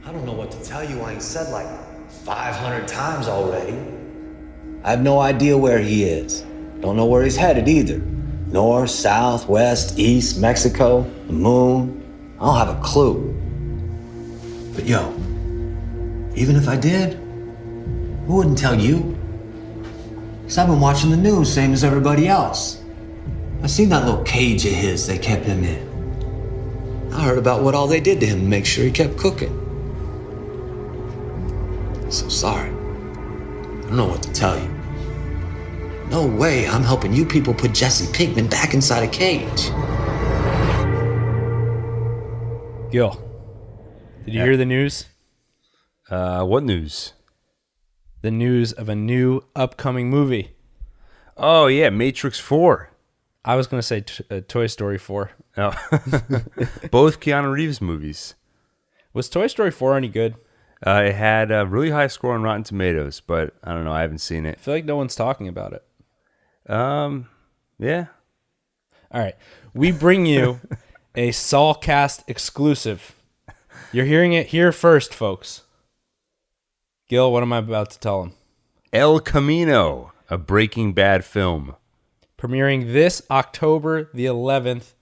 I don't know what to tell you. I ain't said like 500 times already. I have no idea where he is. Don't know where he's headed either. North, south, west, east, Mexico, the moon. I don't have a clue. But yo, even if I did, who wouldn't tell you? Because I've been watching the news, same as everybody else. I seen that little cage of his they kept him in. I heard about what all they did to him to make sure he kept cooking. So sorry. I don't know what to tell you. No way I'm helping you people put Jesse Pinkman back inside a cage. Gil, did you hear the news? What news? The news of a new upcoming movie. Oh, yeah, Matrix 4. I was going to say Toy Story 4. Oh. Both Keanu Reeves movies. Was Toy Story 4 any good? It had a really high score on Rotten Tomatoes, but I don't know. I haven't seen it. I feel like no one's talking about it. Yeah. All right. We bring you a Saulcast exclusive. You're hearing it here first, folks. Gil, what am I about to tell him? El Camino, a Breaking Bad film. Premiering this October the 11th,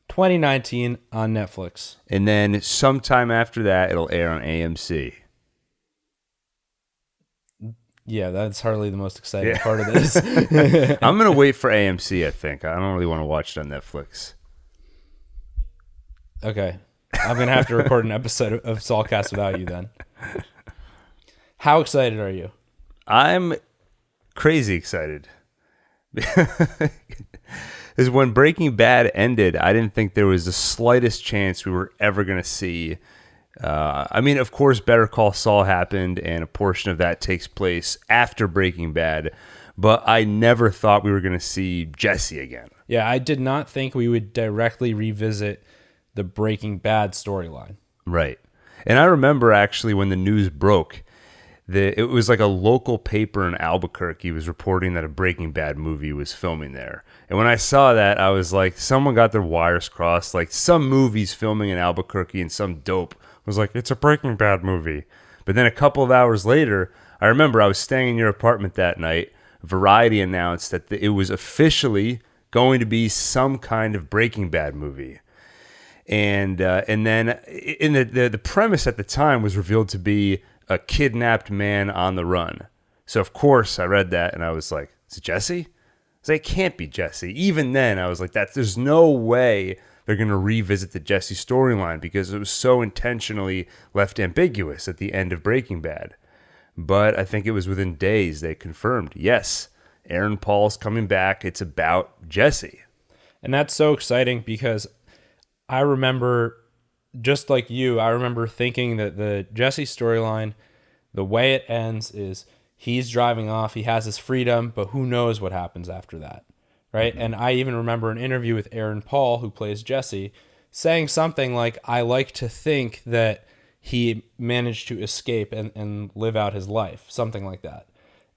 2019 on Netflix. And then sometime after that, it'll air on AMC. Yeah, that's hardly the most exciting part of this. I'm going to wait for AMC, I think. I don't really want to watch it on Netflix. Okay. I'm going to have to record an episode of Saulcast without you then. How excited are you? I'm crazy excited. Because when Breaking Bad ended, I didn't think there was the slightest chance we were ever going to see. Of course, Better Call Saul happened, and a portion of that takes place after Breaking Bad. But I never thought we were going to see Jesse again. Yeah, I did not think we would directly revisit the Breaking Bad storyline. Right. And I remember actually when the news broke, it was like a local paper in Albuquerque was reporting that a Breaking Bad movie was filming there. And when I saw that, I was like, someone got their wires crossed. Like some movie's filming in Albuquerque and some dope was like, it's a Breaking Bad movie. But then a couple of hours later, I remember I was staying in your apartment that night. Variety announced that it was officially going to be some kind of Breaking Bad movie. And then in the premise at the time was revealed to be a kidnapped man on the run. So of course I read that and I was like, is it Jesse? I was like, it can't be Jesse. Even then I was like, there's no way they're going to revisit the Jesse storyline because it was so intentionally left ambiguous at the end of Breaking Bad. But I think it was within days they confirmed, yes, Aaron Paul's coming back. It's about Jesse. And that's so exciting because I remember, just like you, I remember thinking that the Jesse storyline, the way it ends is he's driving off, he has his freedom, but who knows what happens after that, right? Mm-hmm. And I even remember an interview with Aaron Paul, who plays Jesse, saying something like, I like to think that he managed to escape and live out his life, something like that.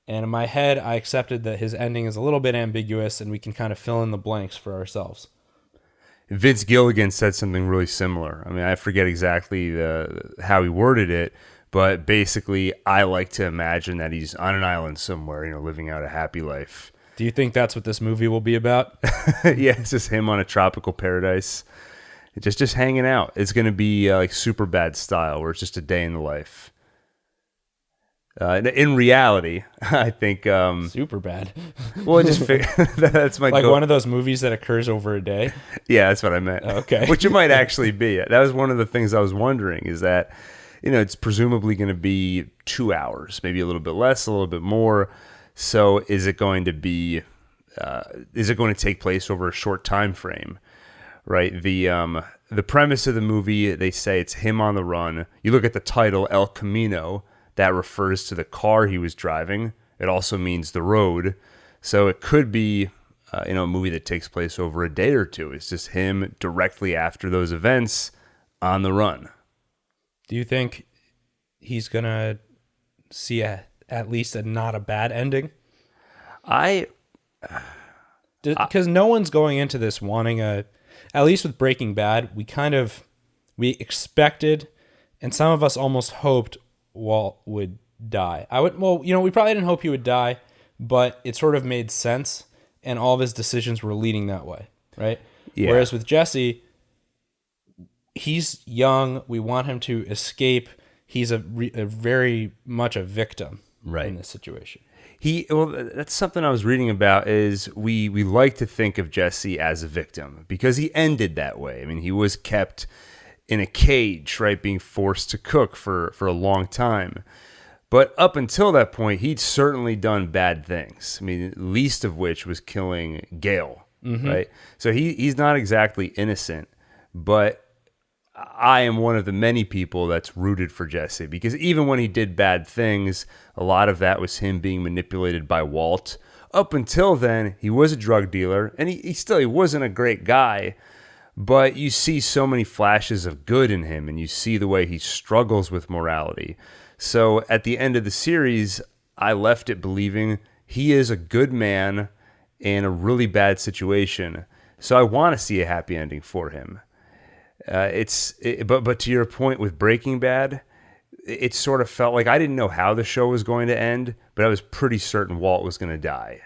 And in my head, I accepted that his ending is a little bit ambiguous and we can kind of fill in the blanks for ourselves. Vince Gilligan said something really similar. I mean, I forget exactly how he worded it, but basically, I like to imagine that he's on an island somewhere, living out a happy life. Do you think that's what this movie will be about? Yeah, it's just him on a tropical paradise, just hanging out. It's going to be like Superbad style, where it's just a day in the life. In reality, I think super bad. Well, that's my like goal. One of those movies that occurs over a day. Yeah, that's what I meant. Okay, which it might actually be. That was one of the things I was wondering. Is that it's presumably going to be 2 hours, maybe a little bit less, a little bit more. So, is it going to be? Is it going to take place over a short time frame? Right. The premise of the movie, they say it's him on the run. You look at the title, El Camino. That refers to the car he was driving. It also means the road. So it could be, a movie that takes place over a day or two. It's just him directly after those events on the run. Do you think he's going to see at least a not a bad ending? Because no one's going into this wanting at least with Breaking Bad, we expected And some of us almost hoped Walt would die. We probably didn't hope he would die, but it sort of made sense, and all of his decisions were leading that way, right? Yeah. Whereas with Jesse, he's young. We want him to escape. He's a very much a victim in this situation. That's something I was reading about. Is we like to think of Jesse as a victim because he ended that way. I mean, he was kept in a cage, right, being forced to cook for a long time. But up until that point, he'd certainly done bad things. I mean, least of which was killing Gale, right? So he's not exactly innocent, but I am one of the many people that's rooted for Jesse because even when he did bad things, a lot of that was him being manipulated by Walt. Up until then, he was a drug dealer, and he wasn't a great guy, but you see so many flashes of good in him, and you see the way he struggles with morality. So at the end of the series, I left it believing he is a good man in a really bad situation. So I want to see a happy ending for him. But to your point with Breaking Bad, it sort of felt like I didn't know how the show was going to end, but I was pretty certain Walt was going to die.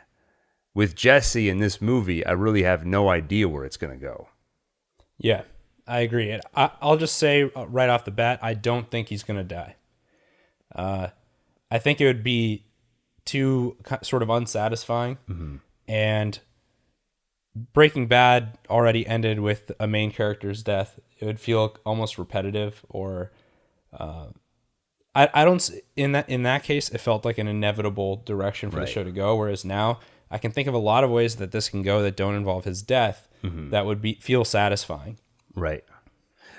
With Jesse in this movie, I really have no idea where it's going to go. Yeah, I agree. And I'll just say right off the bat, I don't think he's going to die. I think it would be too sort of unsatisfying. And Breaking Bad already ended with a main character's death. It would feel almost repetitive, or I don't in that case it felt like an inevitable direction for the show to go. Whereas now I can think of a lot of ways that this can go that don't involve his death that would feel satisfying. Right.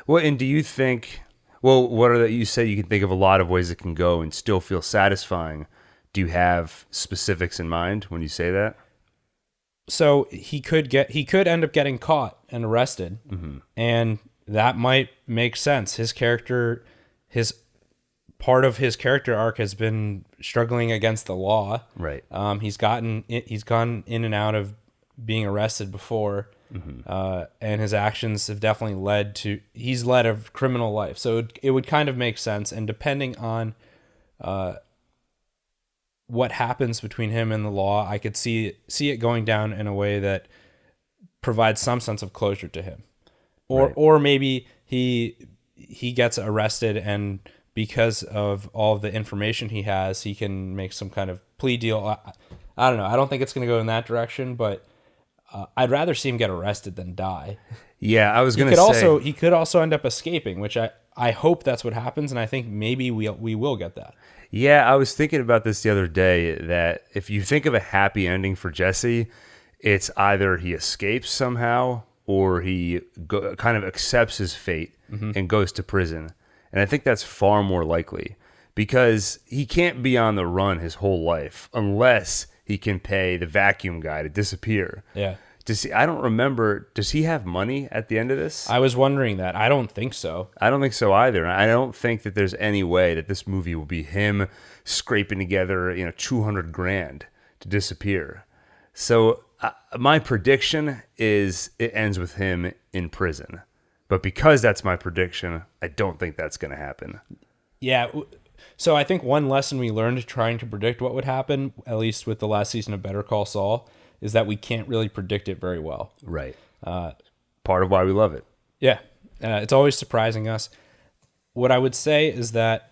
Well, and do you think? Well, you say you can think of a lot of ways it can go and still feel satisfying. Do you have specifics in mind when you say that? So he could end up getting caught and arrested, and that might make sense. Part of his character arc has been struggling against the law. Right. He's gone in and out of being arrested before, and his actions have definitely he's led a criminal life. So it would kind of make sense. And depending on what happens between him and the law, I could see it going down in a way that provides some sense of closure to him, or maybe he gets arrested, and because of all of the information he has, he can make some kind of plea deal. I don't know. I don't think it's going to go in that direction, but I'd rather see him get arrested than die. Yeah, I was going to say he could also end up escaping, which I hope that's what happens, and I think maybe we will get that. Yeah, I was thinking about this the other day, that if you think of a happy ending for Jesse, it's either he escapes somehow or he kind of accepts his fate and goes to prison. And I think that's far more likely because he can't be on the run his whole life unless he can pay the vacuum guy to disappear. Yeah. I don't remember. Does he have money at the end of this? I was wondering that. I don't think so. I don't think so either. I don't think that there's any way that this movie will be him scraping together, $200,000 to disappear. So my prediction is it ends with him in prison. But because that's my prediction, I don't think that's going to happen. Yeah. So I think one lesson we learned trying to predict what would happen, at least with the last season of Better Call Saul, is that we can't really predict it very well. Right. Part of why we love it. Yeah. It's always surprising us. What I would say is that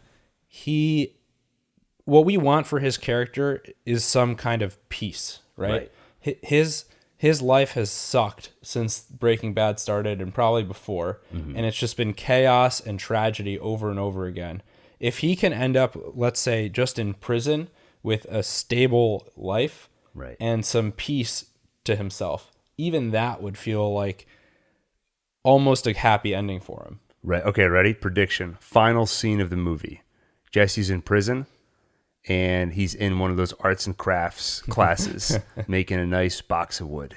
what we want for his character is some kind of peace, right? His life has sucked since Breaking Bad started and probably before, and it's just been chaos and tragedy over and over again. If he can end up, let's say, just in prison with a stable life, and some peace to himself, even that would feel like almost a happy ending for him. Right. Okay, ready? Prediction. Final scene of the movie. Jesse's in prison, and he's in one of those arts and crafts classes, making a nice box of wood.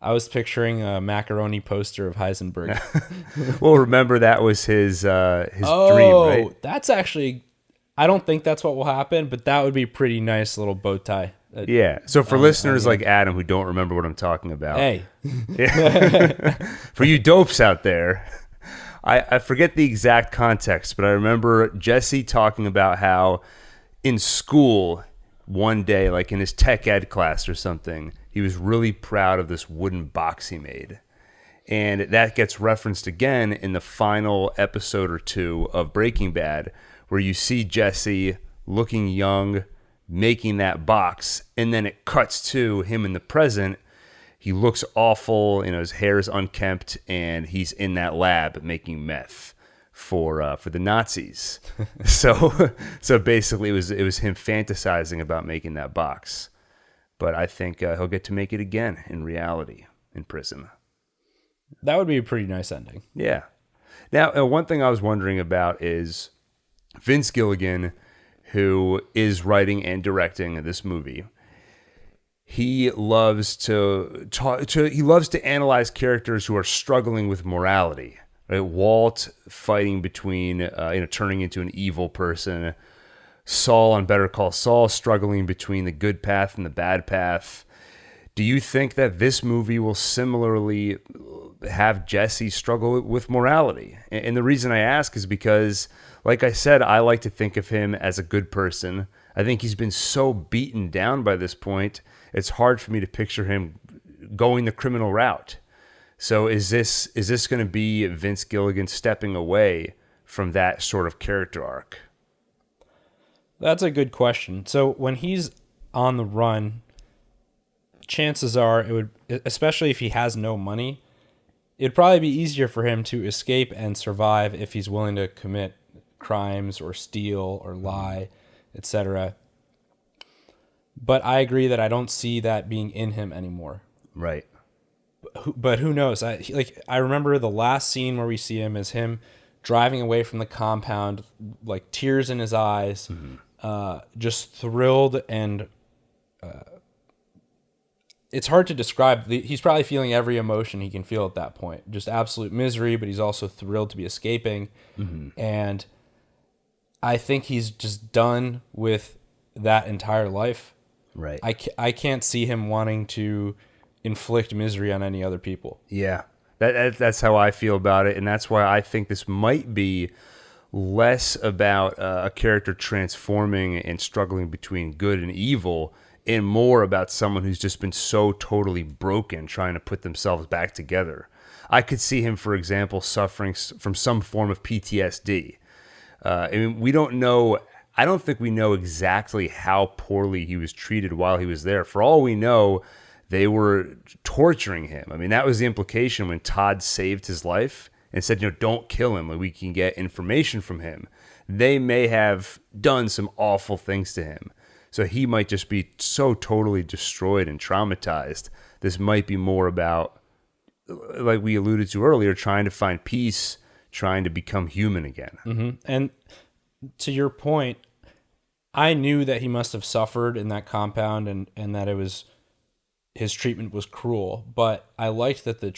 I was picturing a macaroni poster of Heisenberg. Well, remember that was his dream, right? That's actually... I don't think that's what will happen, but that would be a pretty nice little bow tie. Yeah. So for listeners like Adam who don't remember what I'm talking about. Hey. For you dopes out there, I forget the exact context, but I remember Jesse talking about how in school one day, like in his tech ed class or something, he was really proud of this wooden box he made. And that gets referenced again in the final episode or two of Breaking Bad, where you see Jesse looking young, making that box, and then it cuts to him in the present. He looks awful, his hair is unkempt, and he's in that lab making meth for the Nazis. So basically, it was him fantasizing about making that box. But I think he'll get to make it again in reality in prison. That would be a pretty nice ending. Yeah. Now, one thing I was wondering about is Vince Gilligan, who is writing and directing this movie. He loves to analyze characters who are struggling with morality. Right? Walt fighting between, turning into an evil person. Saul on Better Call Saul struggling between the good path and the bad path. Do you think that this movie will similarly have Jesse struggle with morality? And the reason I ask is because, like I said, I like to think of him as a good person. I think he's been so beaten down by this point, it's hard for me to picture him going the criminal route. So is this going to be Vince Gilligan stepping away from that sort of character arc? That's a good question. So when he's on the run, chances are it would, especially if he has no money, it'd probably be easier for him to escape and survive if he's willing to commit crimes or steal or lie, etc. But I agree that I don't see that being in him anymore. Right. But who knows? I remember the last scene where we see him as him driving away from the compound, like tears in his eyes, just thrilled, and it's hard to describe. He's probably feeling every emotion he can feel at that point. Just absolute misery, but he's also thrilled to be escaping. And I think he's just done with that entire life. Right. I can't see him wanting to inflict misery on any other people. Yeah. That's how I feel about it, and that's why I think this might be less about a character transforming and struggling between good and evil, and more about someone who's just been so totally broken trying to put themselves back together. I could see him, for example, suffering from some form of PTSD. We don't know. I don't think we know exactly how poorly he was treated while he was there. For all we know, they were torturing him. I mean, that was the implication when Todd saved his life and said, don't kill him. We can get information from him. They may have done some awful things to him. So he might just be so totally destroyed and traumatized. This might be more about, like we alluded to earlier, trying to find peace, trying to become human again. Mm-hmm. And to your point, I knew that he must have suffered in that compound and that his treatment was cruel. But I liked that the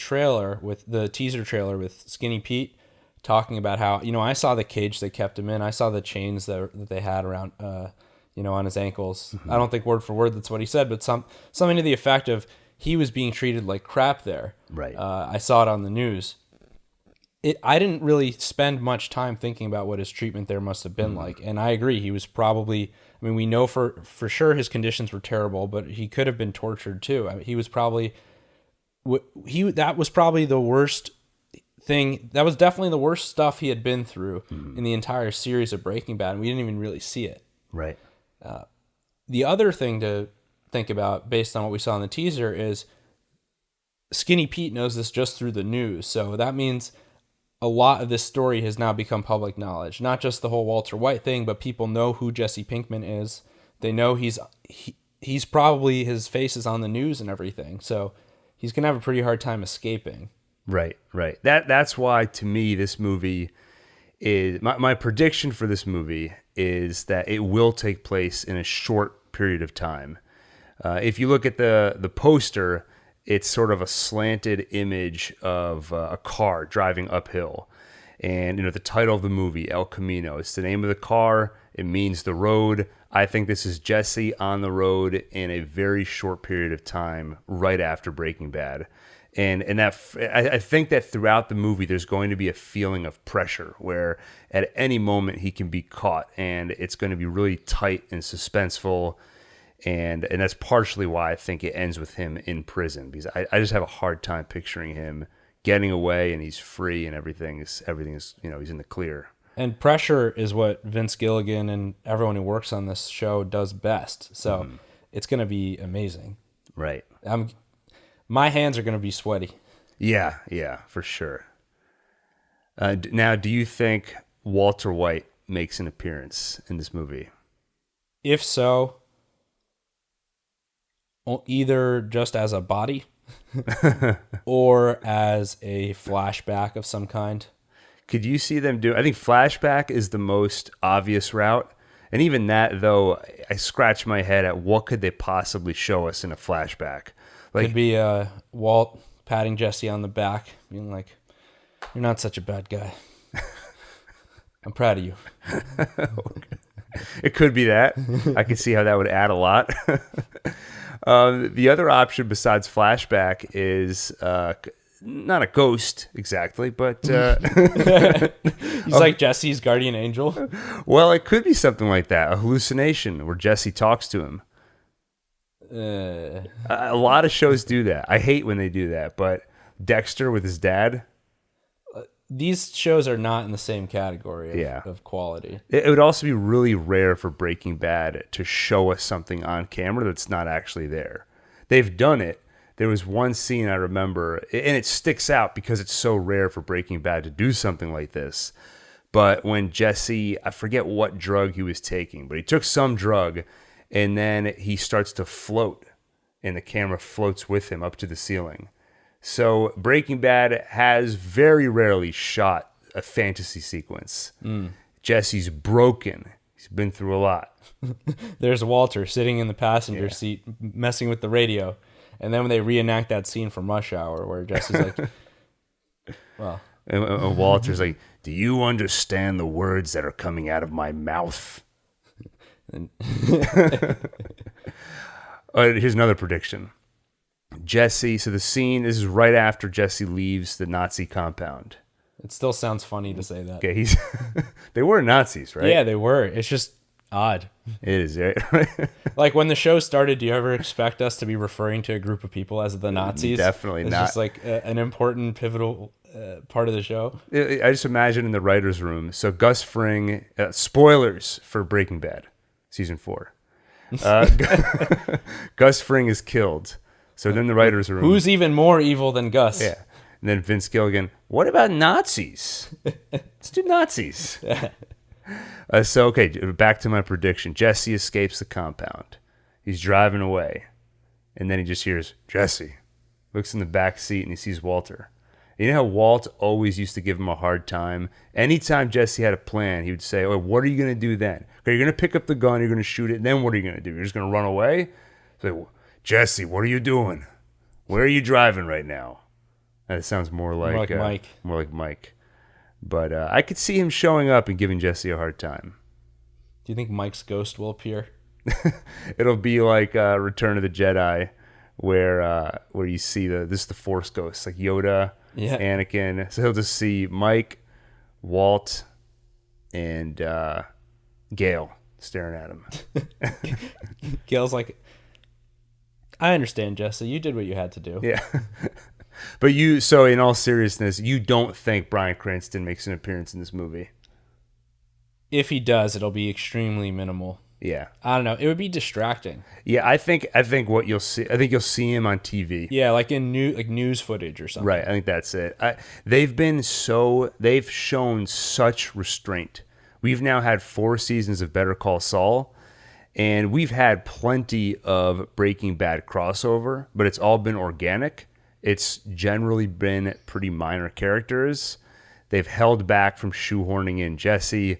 teaser trailer with Skinny Pete talking about how, I saw the cage they kept him in. I saw the chains that they had around, on his ankles. Mm-hmm. I don't think word for word that's what he said, but something to the effect of he was being treated like crap there. Right. I saw it on the news. I didn't really spend much time thinking about what his treatment there must have been like. And I agree. He was probably, we know for sure his conditions were terrible, but he could have been tortured too. He was probably, that was probably the worst thing. That was definitely the worst stuff he had been through in the entire series of Breaking Bad. And we didn't even really see it. Right. The other thing to think about based on what we saw in the teaser is Skinny Pete knows this just through the news. So that means a lot of this story has now become public knowledge. Not just the whole Walter White thing, but people know who Jesse Pinkman is. They know he's probably, his face is on the news and everything. So he's going to have a pretty hard time escaping. Right. That's why, to me, this movie is, my prediction for this movie is that it will take place in a short period of time. If you look at the poster, it's sort of a slanted image of a car driving uphill. And, the title of the movie, El Camino, it's the name of the car. It means the road. I think this is Jesse on the road in a very short period of time right after Breaking Bad. And I think that throughout the movie, there's going to be a feeling of pressure where at any moment he can be caught, and it's going to be really tight and suspenseful. And that's partially why I think it ends with him in prison, because I just have a hard time picturing him getting away and he's free and everything is he's in the clear. And pressure is what Vince Gilligan and everyone who works on this show does best. So it's going to be amazing. Right. My hands are going to be sweaty. Yeah, for sure. Now, do you think Walter White makes an appearance in this movie? If so, either just as a body or as a flashback of some kind. Could you see them do? I think flashback is the most obvious route. And even that, though, I scratch my head at what could they possibly show us in a flashback. Like, could be Walt patting Jesse on the back, being like, "You're not such a bad guy. I'm proud of you." It could be that. I could see how that would add a lot. The other option besides flashback is not a ghost exactly, but he's like Jesse's guardian angel. Well, it could be something like that, a hallucination where Jesse talks to him. A lot of shows do that. I hate when they do that, but Dexter with his dad. These shows are not in the same category of quality. It would also be really rare for Breaking Bad to show us something on camera that's not actually there. They've done it. There was one scene I remember, and it sticks out because it's so rare for Breaking Bad to do something like this. But when Jesse, I forget what drug he was taking, but he took some drug, and then he starts to float, and the camera floats with him up to the ceiling. So Breaking Bad has very rarely shot a fantasy sequence. Jesse's broken. He's been through a lot. There's Walter sitting in the passenger seat messing with the radio. And then when they reenact that scene from Rush Hour where Jesse's like, well. And Walter's like, "Do you understand the words that are coming out of my mouth?" Here's another prediction. Jesse, so the scene, this is right after Jesse leaves the Nazi compound. It still sounds funny to say that. Okay, they were Nazis, right? Yeah, they were. It's just odd. It is, right? Like when the show started, do you ever expect us to be referring to a group of people as the Nazis? Definitely it's not. It's just like an important, pivotal part of the show. I just imagine in the writer's room. So Gus Fring, spoilers for Breaking Bad, season 4. Gus Fring is killed. So then the writer's room. Who's even more evil than Gus? Yeah. And then Vince Gilligan, what about Nazis? Let's do Nazis. So, okay, back to my prediction. Jesse escapes the compound. He's driving away. And then he just hears, "Jesse." Looks in the back seat and he sees Walter. You know how Walt always used to give him a hard time? Anytime Jesse had a plan, he would say, "Oh, what are you going to do then? Okay, you're going to pick up the gun, you're going to shoot it, and then what are you going to do? You're just going to run away?" So, "Jesse, what are you doing? Where are you driving right now?" And it sounds more like Mike. More like Mike. But I could see him showing up and giving Jesse a hard time. Do you think Mike's ghost will appear? It'll be like Return of the Jedi, where you see this is the Force ghost, like Yoda, Anakin. So he'll just see Mike, Walt, and Gale staring at him. Gale's like, "I understand, Jesse. You did what you had to do." Yeah. But so in all seriousness, you don't think Bryan Cranston makes an appearance in this movie? If he does, it'll be extremely minimal. Yeah. I don't know. It would be distracting. Yeah, I think what you'll see, I think you'll see him on TV. Yeah, like in news footage or something. Right, I think that's it. They've shown such restraint. We've now had 4 seasons of Better Call Saul, and we've had plenty of Breaking Bad crossover, but it's all been organic. It's generally been pretty minor characters. They've held back from shoehorning in Jesse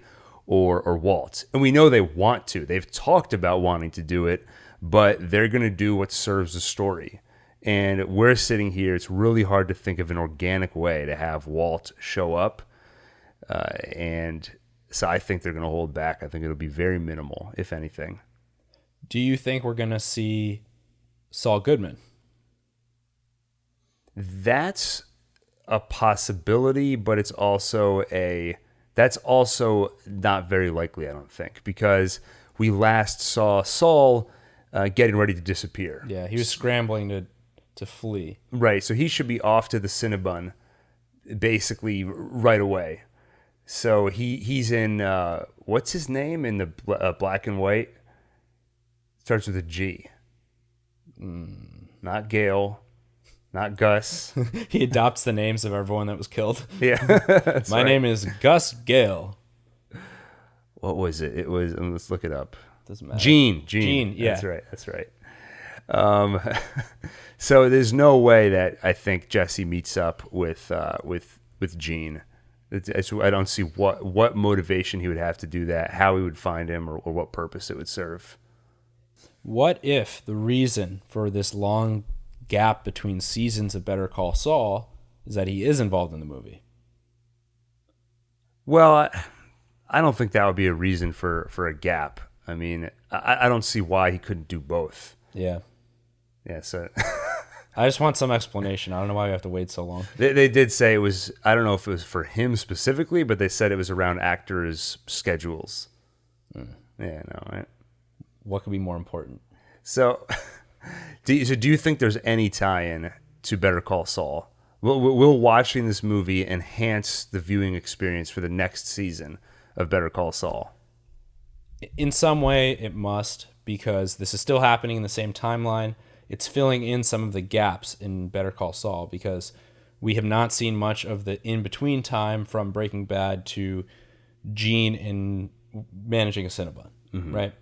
or Walt. And we know they want to. They've talked about wanting to do it, but they're going to do what serves the story. And we're sitting here, it's really hard to think of an organic way to have Walt show up. And so I think they're going to hold back. I think it'll be very minimal, if anything. Do you think we're going to see Saul Goodman? That's a possibility, but that's also not very likely, I don't think, because we last saw Saul getting ready to disappear. Yeah, he was scrambling to flee. Right, so he should be off to the Cinnabon basically right away. So he's in, what's his name in the black and white? Starts with a G. Not Gale, not Gus. He adopts the names of everyone that was killed. Yeah. My name is Gus Gale. What was it? It was, let's look it up. Doesn't matter. Gene, yeah. That's right. So there's no way that I think Jesse meets up with Gene. I don't see what motivation he would have to do that, how he would find him, or what purpose it would serve. What if the reason for this long gap between seasons of Better Call Saul is that he is involved in the movie? Well, I don't think that would be a reason for a gap. I mean, I don't see why he couldn't do both. Yeah. Yeah, so... I just want some explanation. I don't know why we have to wait so long. They did say it was, I don't know if it was for him specifically, but they said it was around actors' schedules. Yeah, no, right? What could be more important? So, do you think there's any tie-in to Better Call Saul? Will watching this movie enhance the viewing experience for the next season of Better Call Saul? In some way, it must, because this is still happening in the same timeline. It's filling in some of the gaps in Better Call Saul, because we have not seen much of the in-between time from Breaking Bad to Gene in managing a Cinnabon, right?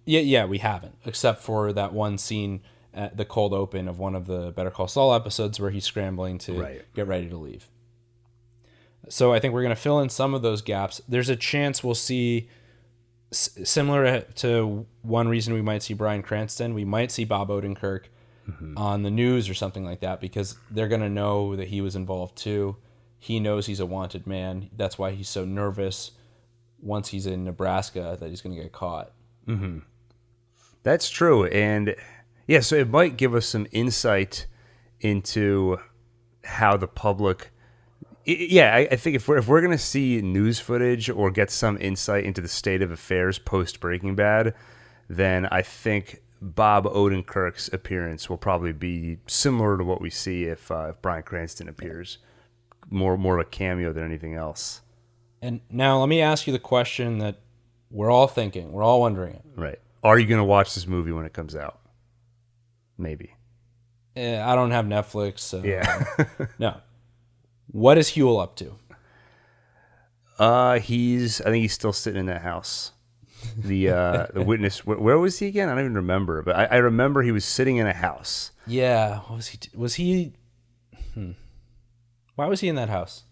Yeah, we haven't, except for that one scene at the cold open of one of the Better Call Saul episodes where he's scrambling to get ready to leave. So I think we're going to fill in some of those gaps. There's a chance we'll see, similar to one reason we might see Bryan Cranston, we might see Bob Odenkirk on the news or something like that, because they're going to know that he was involved too. He knows he's a wanted man. That's why he's so nervous once he's in Nebraska that he's going to get caught. Mm-hmm. That's true. And yeah, so it might give us some insight into how the public... I think if we're going to see news footage or get some insight into the state of affairs post Breaking Bad, then I think Bob Odenkirk's appearance will probably be similar to what we see if Bryan Cranston appears, more of a cameo than anything else. And now let me ask you the question that we're all thinking, we're all wondering it. Right? Are you going to watch this movie when it comes out? Maybe. I don't have Netflix, so yeah. No. What is Huell up to? I think he's still sitting in that house. The witness, where was he again? I don't even remember, but I remember he was sitting in a house. Yeah, what was he? Was he? Why was he in that house?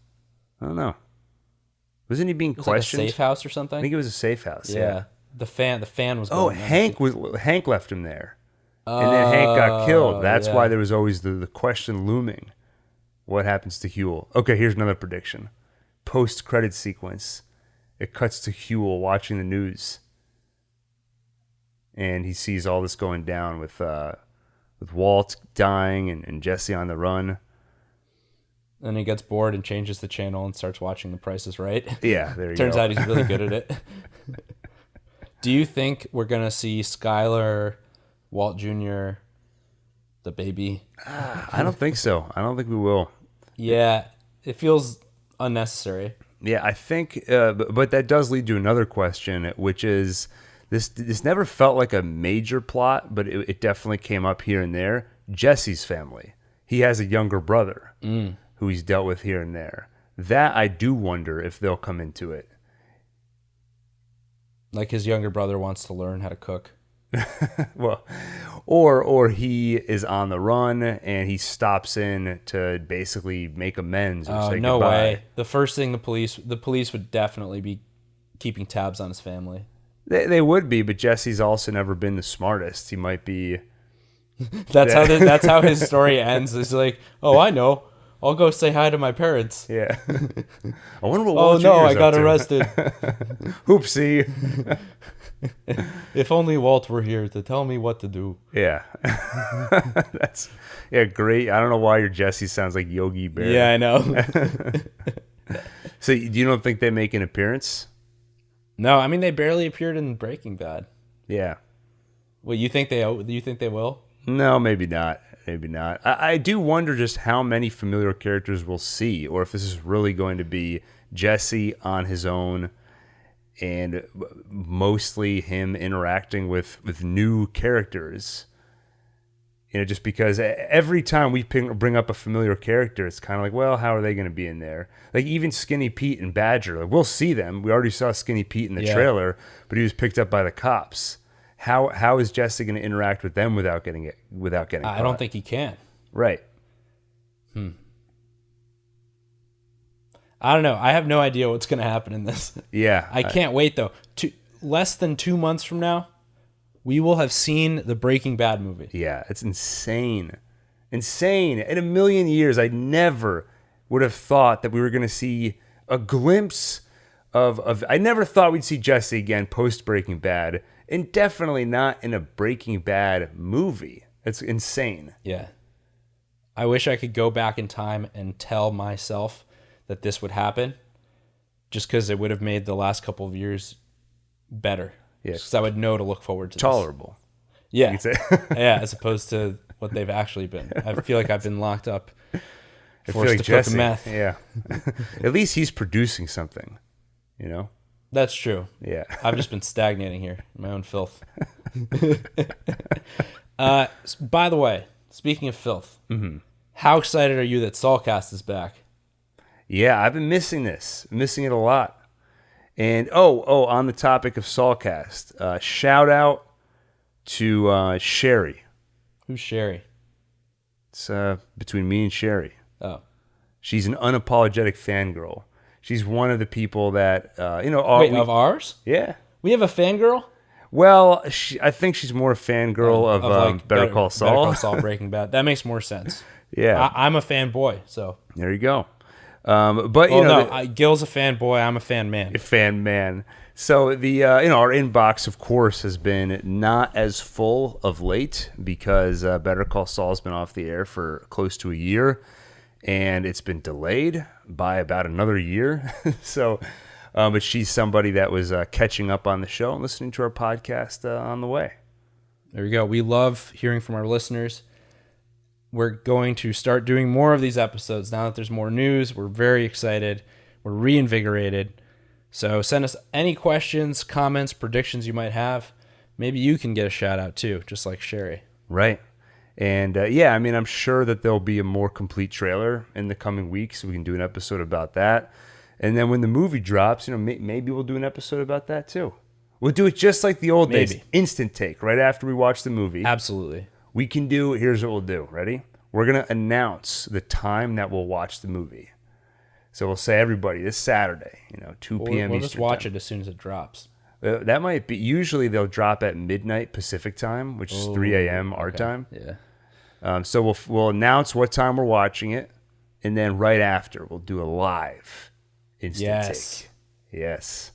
I don't know. Wasn't he being questioned? Like a safe house or something? I think it was a safe house. Yeah. The fan was. Oh, Hank left him there, and then Hank got killed. That's why there was always the question looming. What happens to Huell? Okay, here's another prediction. Post-credit sequence. It cuts to Huell watching the news. And he sees all this going down with Walt dying and Jesse on the run. And he gets bored and changes the channel and starts watching The Price is Right. Yeah, there you Turns go. out he's really good at it. Do you think we're going to see Skyler, Walt Jr., the baby? I don't think so. I don't think we will. Yeah, it feels unnecessary. Yeah, I think, but that does lead to another question, which is this never felt like a major plot, but it definitely came up here and there. Jesse's family. He has a younger brother who he's dealt with here and there. That I do wonder if they'll come into it. Like his younger brother wants to learn how to cook. Well, or he is on the run and he stops in to basically make amends or say no goodbye. way. The first thing the police would definitely be keeping tabs on his family. They would be, but Jesse's also never been the smartest. He might be. That's how his story ends. It's like, oh, I know. I'll go say hi to my parents. Yeah. I wonder what Oh Walter no, Ears I got up to. arrested. Oopsie. If only Walt were here to tell me what to do. Yeah. That's great. I don't know why your Jesse sounds like Yogi Bear. Yeah, I know. So you don't think they make an appearance? No, I mean they barely appeared in Breaking Bad. Yeah. Well, you think they will? No, maybe not. Maybe not. I do wonder just how many familiar characters we'll see, or if this is really going to be Jesse on his own and mostly him interacting with new characters. You know, just because every time we bring up a familiar character, it's kind of like, well, how are they going to be in there? Like even Skinny Pete and Badger, like we'll see them. We already saw Skinny Pete in the trailer, but he was picked up by the cops. How is Jesse going to interact with them without getting caught? I don't think he can. Right. I don't know. I have no idea what's going to happen in this. Yeah. I can't wait though. Less than 2 months from now, we will have seen the Breaking Bad movie. Yeah, it's insane. Insane. In a million years, I never would have thought that we were going to see a glimpse of I never thought we'd see Jesse again post Breaking Bad, and definitely not in a Breaking Bad movie. It's insane. Yeah. I wish I could go back in time and tell myself that this would happen, just because it would have made the last couple of years better. Yeah. Because I would know to look forward to Tolerable. this. Yeah. You could say. Yeah, as opposed to what they've actually been. I feel like I've been locked up, I feel forced like to Jesse, cook meth. Yeah. At least he's producing something, you know? That's true. Yeah. I've just been stagnating here in my own filth. By the way, speaking of filth, how excited are you that Saulcast is back? Yeah, I've been missing this. Missing it a lot. And on the topic of Saulcast, shout out to Sherry. Who's Sherry? It's between me and Sherry. Oh. She's an unapologetic fangirl. She's one of the people that Wait, of ours? Yeah. We have a fangirl? Well, I think she's more a fangirl of like Better Call Saul. Better Call Saul, Breaking Bad. That makes more sense. Yeah. I'm a fanboy, so. There you go. But Gil's a fanboy. I'm a fan man. Fan man. So the our inbox, of course, has been not as full of late because Better Call Saul's been off the air for close to a year, and it's been delayed by about another year. So, but she's somebody that was catching up on the show and listening to our podcast on the way. There we go. We love hearing from our listeners. We're going to start doing more of these episodes now that there's more news. We're very excited. We're reinvigorated. So send us any questions, comments, predictions you might have. Maybe you can get a shout out too, just like Sherry. Right. And I'm sure that there'll be a more complete trailer in the coming weeks. We can do an episode about that. And then when the movie drops, maybe we'll do an episode about that too. We'll do it just like the old days. Instant take right after we watch the movie. Absolutely. We can do, here's what we'll do. Ready? We're going to announce the time that we'll watch the movie. So we'll say, everybody, this Saturday, 2 p.m. We'll Eastern just watch time. it as soon as it drops. That might be, usually they'll drop at midnight Pacific time, which is 3 a.m. our time. Yeah. So we'll announce what time we're watching it, and then right after, we'll do a live instant take. Yes.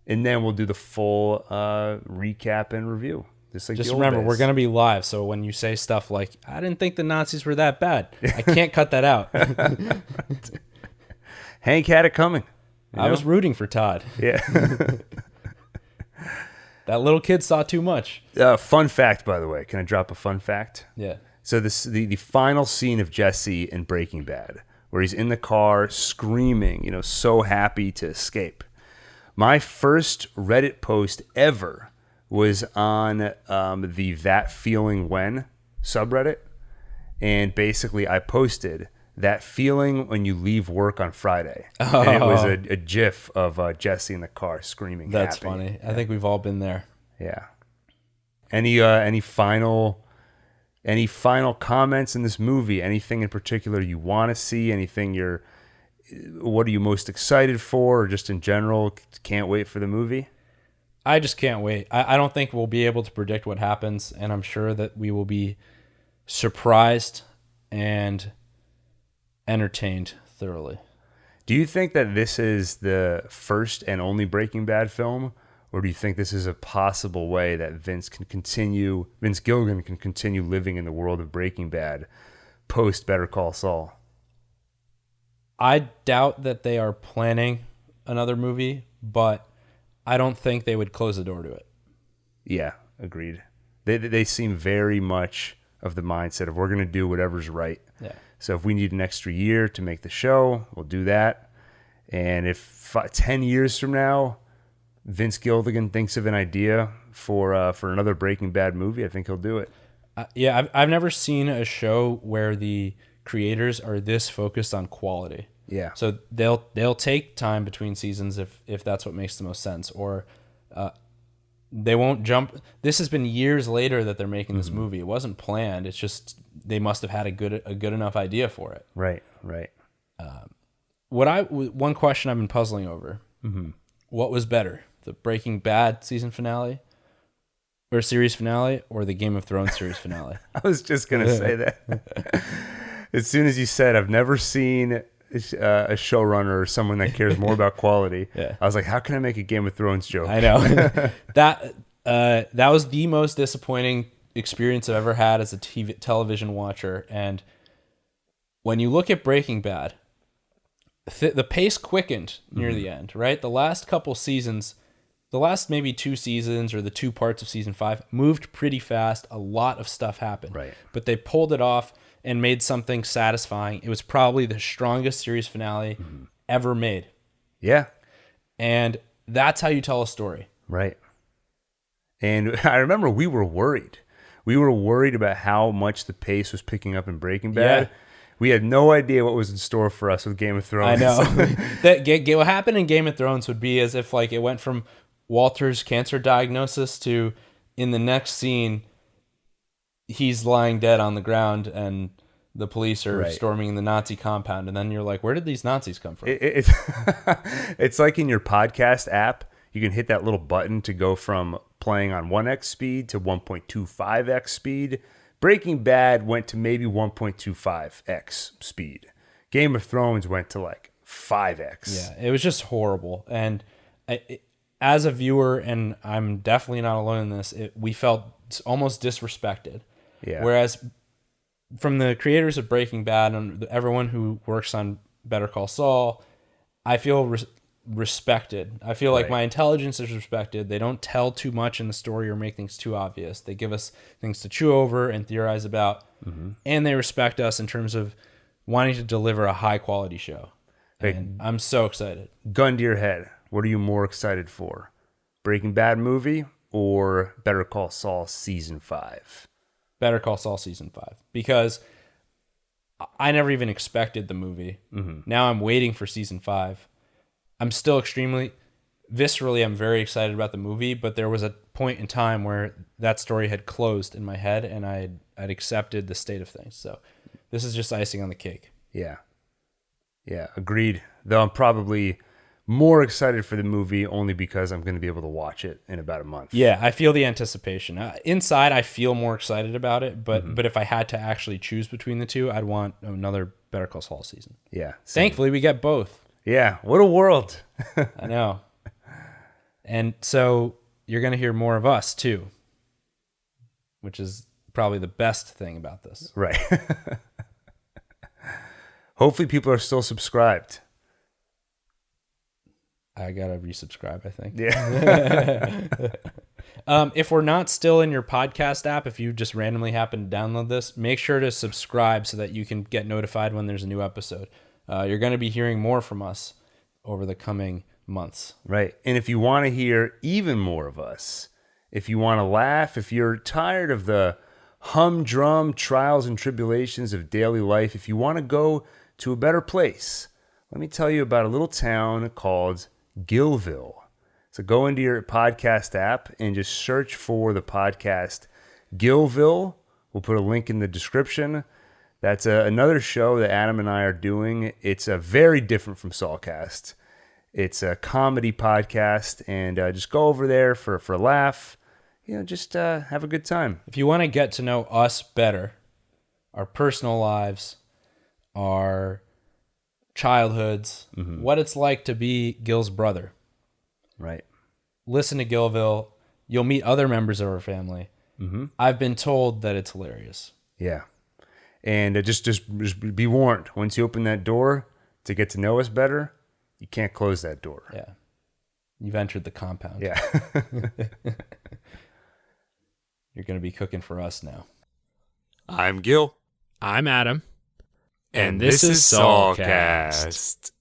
And then we'll do the full recap and review. Just remember, we're going to be live, so when you say stuff like, I didn't think the Nazis were that bad, I can't cut that out. Hank had it coming. I was rooting for Todd. Yeah. That little kid saw too much. Fun fact, by the way. Can I drop a fun fact? Yeah. So the final scene of Jesse in Breaking Bad, where he's in the car screaming, so happy to escape. My first Reddit post ever was on the That Feeling When subreddit. And basically I posted that feeling when you leave work on Friday. Oh. And it was a gif of Jesse in the car screaming That's happy. funny. I think we've all been there. Yeah. Any final comments in this movie? Anything in particular you want to see? What are you most excited for, or just in general can't wait for the movie? I just can't wait. I don't think we'll be able to predict what happens, and I'm sure that we will be surprised and entertained thoroughly. Do you think that this is the first and only Breaking Bad film, or do you think this is a possible way that Vince Gilligan can continue living in the world of Breaking Bad post Better Call Saul? I doubt that they are planning another movie, but I don't think they would close the door to it. Yeah, agreed. They seem very much of the mindset of we're going to do whatever's right. Yeah. So if we need an extra year to make the show, we'll do that. And if 10 years from now, Vince Gilligan thinks of an idea for another Breaking Bad movie, I think he'll do it. Yeah, I've never seen a show where the creators are this focused on quality. Yeah. So they'll take time between seasons if that's what makes the most sense, or they won't jump. This has been years later that they're making this movie. It wasn't planned. It's just they must have had a good enough idea for it. Right. One question I've been puzzling over: what was better, the Breaking Bad season finale, or series finale, or the Game of Thrones series finale? I was just going to say that. As soon as you said, I've never seen a showrunner or someone that cares more about quality. Yeah. I was like, how can I make a Game of Thrones joke? I know. that was the most disappointing experience I've ever had as a television watcher. And when you look at Breaking Bad, the pace quickened near the end, right? The last couple seasons, the last maybe 2 seasons or the 2 parts of season 5 moved pretty fast. A lot of stuff happened. Right. But they pulled it off and made something satisfying. It was probably the strongest series finale ever made. Yeah. And that's how you tell a story. Right. And I remember we were worried. We were worried about how much the pace was picking up in Breaking Bad. Yeah. We had no idea what was in store for us with Game of Thrones. I know. What happened in Game of Thrones would be as if like it went from Walter's cancer diagnosis to in the next scene, he's lying dead on the ground and the police are storming the Nazi compound. And then you're like, where did these Nazis come from? It's like in your podcast app, you can hit that little button to go from playing on 1x speed to 1.25x speed. Breaking Bad went to maybe 1.25x speed. Game of Thrones went to like 5x. Yeah, it was just horrible. And as a viewer, and I'm definitely not alone in this, we felt almost disrespected. Yeah. Whereas from the creators of Breaking Bad and everyone who works on Better Call Saul, I feel respected. I feel like my intelligence is respected. They don't tell too much in the story or make things too obvious. They give us things to chew over and theorize about, and they respect us in terms of wanting to deliver a high quality show. And I'm so excited. Gun to your head, what are you more excited for? Breaking Bad movie or Better Call Saul season 5? Better Call Saul season 5, because I never even expected the movie. Now I'm waiting for season 5. I'm still viscerally, I'm very excited about the movie, but there was a point in time where that story had closed in my head and I'd accepted the state of things. So this is just icing on the cake. Yeah, agreed. Though I'm probably more excited for the movie only because I'm going to be able to watch it in about a month. Yeah, I feel the anticipation. Inside, I feel more excited about it, but if I had to actually choose between the two, I'd want another Better Call Saul season. Yeah. Thankfully, we get both. Yeah, what a world. I know. And so you're going to hear more of us too, which is probably the best thing about this. Right. Hopefully people are still subscribed. I got to resubscribe, I think. Yeah. If we're not still in your podcast app, if you just randomly happen to download this, make sure to subscribe so that you can get notified when there's a new episode. You're going to be hearing more from us over the coming months. Right. And if you want to hear even more of us, if you want to laugh, if you're tired of the humdrum trials and tribulations of daily life, if you want to go to a better place, let me tell you about a little town called GILVILLE. So go into your podcast app and just search for the podcast GILVILLE. We'll put a link in the description. That's another show that Adam and I are doing. It's very different from Saulcast. It's a comedy podcast, and just go over there for a laugh. Just have a good time. If you want to get to know us better, our personal lives, our childhoods, what it's like to be Gil's brother. Right. Listen to Gilville. You'll meet other members of our family. I've been told that it's hilarious. Yeah. And just be warned. Once you open that door to get to know us better, you can't close that door. Yeah. You've entered the compound. Yeah. You're going to be cooking for us now. I'm Gil. I'm Adam. And this is Saulcast.